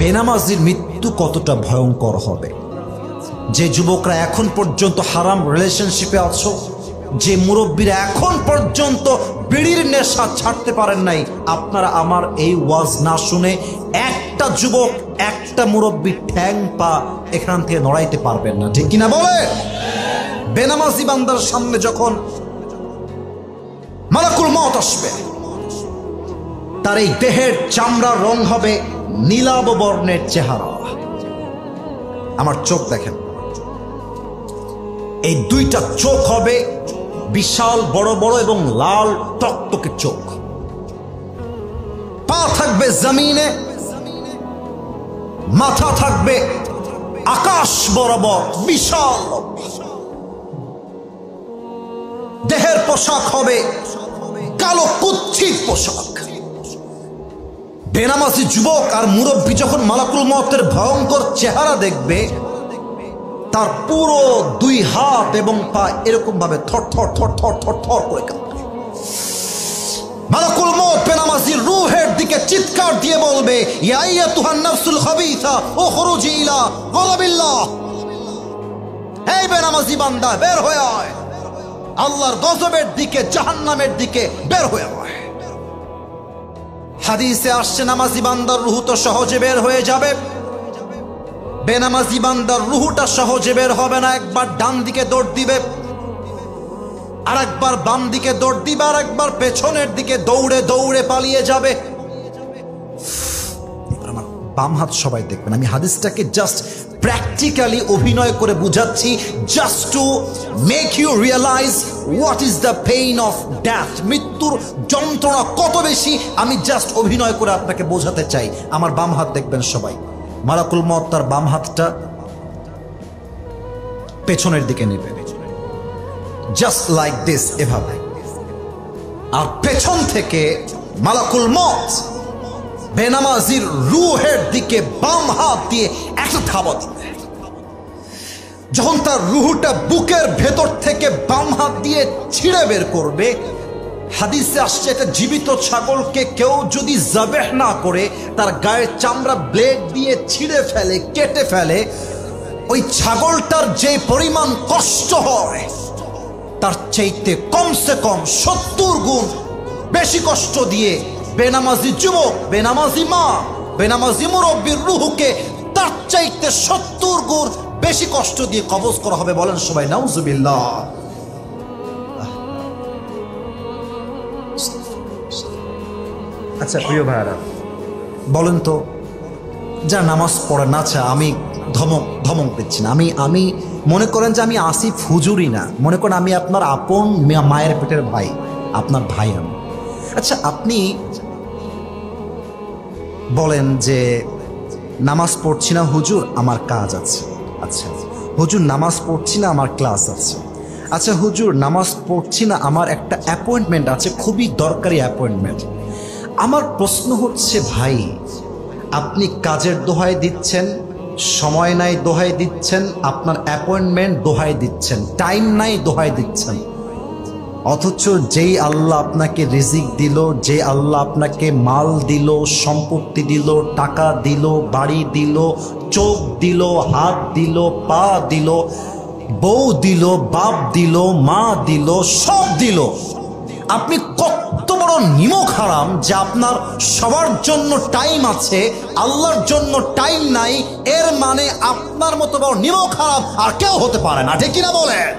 বেনামাজির মৃত্যু কতটা ভয়ঙ্কর হবে। যে যুবকরা এখন পর্যন্ত হারাম রিলেশনশিপে আছো, যে মুরব্বীরা এখন পর্যন্ত বিড়ির নেশা ছাড়তে পারেন নাই, আপনারা আমার এই ওয়াজ না শুনে একটা যুবক একটা মুরব্বী ঠ্যাং পা এখান থেকে নড়াইতে পারবেন না, ঠিক কিনা বলে? বেনামাজি বান্দার সামনে যখন মালাকুল মউত আসবে, তার এই দেহের চামড়ার রং হবে নীলাভ বর্ণের চেহারা। আমার চোখ দেখেন, এই দুইটা চোখ হবে বিশাল বড় বড় এবং লাল টকটকে চোখ। পা থাকবে জমিনে, মাথা থাকবে আকাশ বরাবর বিশাল। দেহের পোশাক হবে কালো কুৎসিত পোশাক। বেনামাজি যুবক আর মুরব্বী যখন মালাকুল মউতের ভয়ঙ্কর চেহারা দেখবে, তার পুরো দুই হাত এবং পা এরকম ভাবে থর থর থর থর থর থর করে কাঁপবে। মালাকুল মউত বেনামাজির রূহের দিকে চিৎকার দিয়ে বলবে, ইয়া আইয়াতুহান নাফসুল খাবিসা উখরুজি ইলা গযাবিল্লাহ। এই বেনামাজি বান্দা, বের হয়ে আয়, আল্লাহর গজবের দিকে, জাহান্নামের দিকে বের হয়ে আয়। হাদিসে আসছে, নামাজি বান্দার রূহ তো সহজে বের হয়ে যাবে, বেনামাজি বান্দার রূহটা সহজে বের হবে না। একবার ডান দিকে দৌড় দিবে, আর একবার বাম দিকে দৌড় দিবে, আর একবার পেছনের দিকে দৌড়ে দৌড়ে পালিয়ে যাবে। আমার বাম হাত সবাই দেখবেন, আমি হাদিসটাকে জাস্ট প্র্যাকটিক্যালি অভিনয় করে বুঝাচ্ছি, just to make you realise what is the pain of death. মৃত্যুর যন্ত্রণা কত বেশি আমি জাস্ট অভিনয় করে আপনাকে বোঝাতে চাই। আমার বাম হাত দেখবেন সবাই। মালাকুল মউত তার বাম হাতটা পেছনের দিকে নেবে, জাস্ট লাইক দিস, এভাবে। আর পেছন থেকে মালাকুল মউত বেনামাজির রূহের দিকে বাম হাত দিয়ে একটা থাবা দিবে। যখন তার রূহটা বুকের ভেতর থেকে বাম হাত দিয়ে ছিঁড়ে বের করবে, হাদিসে আসছে, একটা জীবিত ছাগলকে কেউ যদি জাবেহ না করে তার গায়ের চামড়া ব্লেড দিয়ে ছিঁড়ে ফেলে, কেটে ফেলে, ওই ছাগলটার যে পরিমাণ কষ্ট হয় তার চাইতে কমসে কম 70 গুণ বেশি কষ্ট দিয়ে বেনামাজি যুবক, বেনামাজি মা, বেনামাজি মুরব্বীর রূহকে তার চাইতে 70 গুণ বেশি কষ্ট দিয়ে কবজ করা হবে। বলেন সবাই নাউজুবিল্লাহ। আচ্ছা প্রিয় ভাইরা, বলেন তো, যা নামাজ পড়ে না, আচ্ছা আমি ধমক দিচ্ছি না, আমি মনে করেন যে আমি আসিফ হুজুরই না, মনে করেন আমি আপনার আপন মায়ের পেটের ভাই, আপনার ভাই আমি। আচ্ছা আপনি বলেন যে নামাজ পড়ছি না হুজুর, আমার কাজ আছে। আচ্ছা হুজুর নামাজ পড়ছি না, আমার ক্লাস আছে। আচ্ছা হুজুর নামাজ পড়ছি না, আমার একটা অ্যাপয়েন্টমেন্ট আছে, খুবই দরকারি অ্যাপয়েন্টমেন্ট। আমার প্রশ্ন হচ্ছে, ভাই আপনি কাজের দোহাই দিচ্ছেন, সময় নাই দোহাই দিচ্ছেন, আপনার অ্যাপয়েন্টমেন্ট দোহাই দিচ্ছেন, টাইম নাই দোহাই দিচ্ছেন, অথচ যেই আল্লাহ আপনাকে রিজিক দিল, যে আল্লাহ আপনাকে মাল দিল, সম্পত্তি দিল, টাকা দিল, বাড়ি দিল, চোখ দিল, হাত দিল, পা দিল, বউ দিল, বাপ দিল, মা দিল, সব দিল, আপনি কত বড় নিমক হারাম যে আপনার সবার জন্য টাইম আছে, আল্লাহর জন্য টাইম নাই। এর মানে আপনার মতো বড় নিমক হারাম আর কেউ হতে পারে না, ঠিক কিনা বলেন?